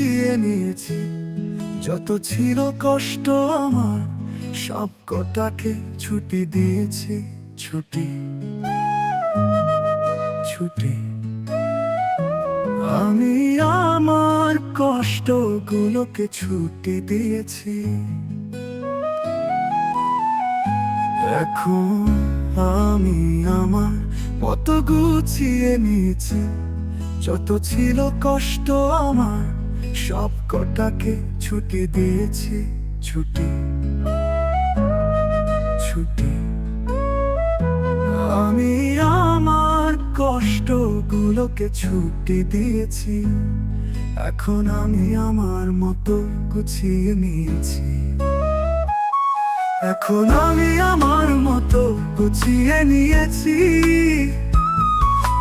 গুছিয়ে নিয়েছি। যত ছিল কষ্ট আমার সব কটাকে ছুটি দিয়েছি। ছুটি ছুটি আমি আমার কষ্টগুলোকে ছুটি দিয়েছি। এখন আমি আমার মতো গুছিয়ে নিয়েছি। যত ছিল কষ্ট আমার সব কটাকে ছুটি দিয়েছি। ছুটি ছুটি আমি আমার কষ্টগুলোকে ছুটি দিয়েছি। এখন আমি আমার মতো গুছিয়ে নিয়েছি। এখন আমি আমার মতো গুছিয়ে নিয়েছি।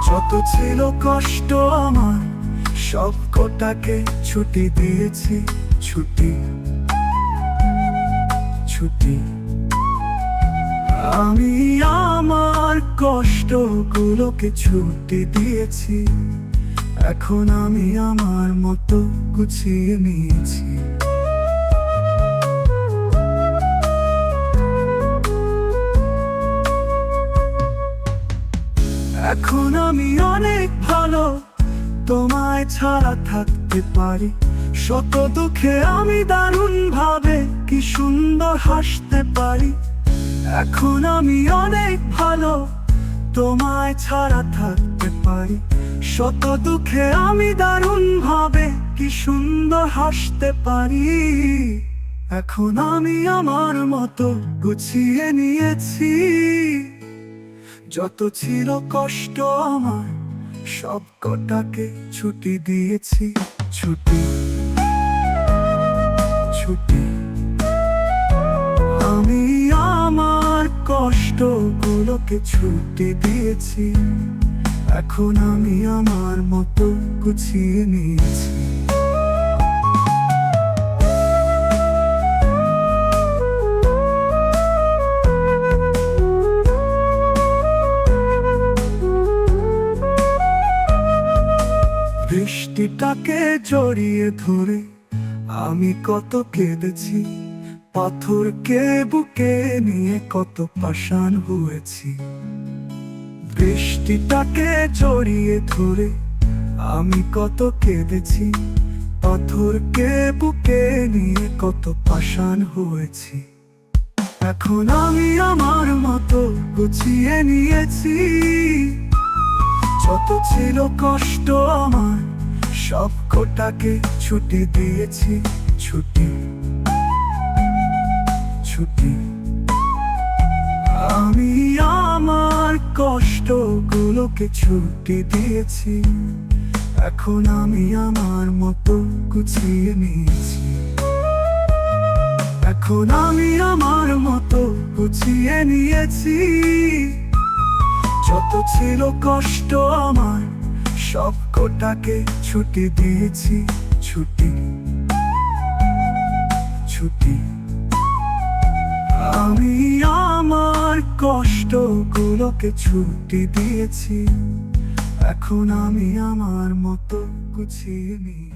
যত ছিল কষ্ট আমার সব কটাকে ছুটি দিয়েছি। ছুটি ছুটি আমি আমার কষ্টগুলোকে ছুটি দিয়েছি। এখন আমি আমার মতো গুছিয়ে নিয়েছি। এখন আমি অনেক ভালো, তোমায় ছাড়া থাকতে পারি। শত দুঃখে আমি দারুণ ভাবে কি সুন্দর হাসতে পারি। এখন আমি অনেক ভালো, তোমায় ছাড়া থাকতে পারি। শত দুঃখে আমি দারুণ ভাবে কি সুন্দর হাসতে পারি। এখন আমি আমার মতো গুছিয়ে নিয়েছি। যত ছিল কষ্ট আমার সব কটাকে ছুটি দিয়েছি। ছুটি ছুটি আমি আমার কষ্টগুলোকে ছুটি দিয়েছি। এখন আমি আমার মতো গুছিয়ে নিয়েছি। বৃষ্টিটাকে জড়িয়ে ধরে আমি কত কেঁদেছি। পাথরকে বুকে নিয়ে কত পাষাণ হয়েছি। বৃষ্টিটাকে জড়িয়ে ধরে আমি কত কেঁদেছি। পাথরকে বুকে নিয়ে কত পাষাণ হয়েছি। এখন আমি আমার মতো গুছিয়ে নিয়েছি। যত ছিল কষ্ট আমার সব কটাকে ছুটি দিয়েছি। ছুটি ছুটি আমি আমার কষ্টগুলোকে ছুটি দিয়েছি। এখন আমি আমার মতো গুছিয়ে নিয়েছি। এখন আমি আমার মতো গুছিয়ে নিয়েছি। যত ছিল কষ্ট আমার সব কটাকে ছুটি দিয়েছি। ছুটি ছুটি আমি আমার কষ্টগুলোকে ছুটি দিয়েছি। এখন আমি আমার মতো গুছিয়ে নিই।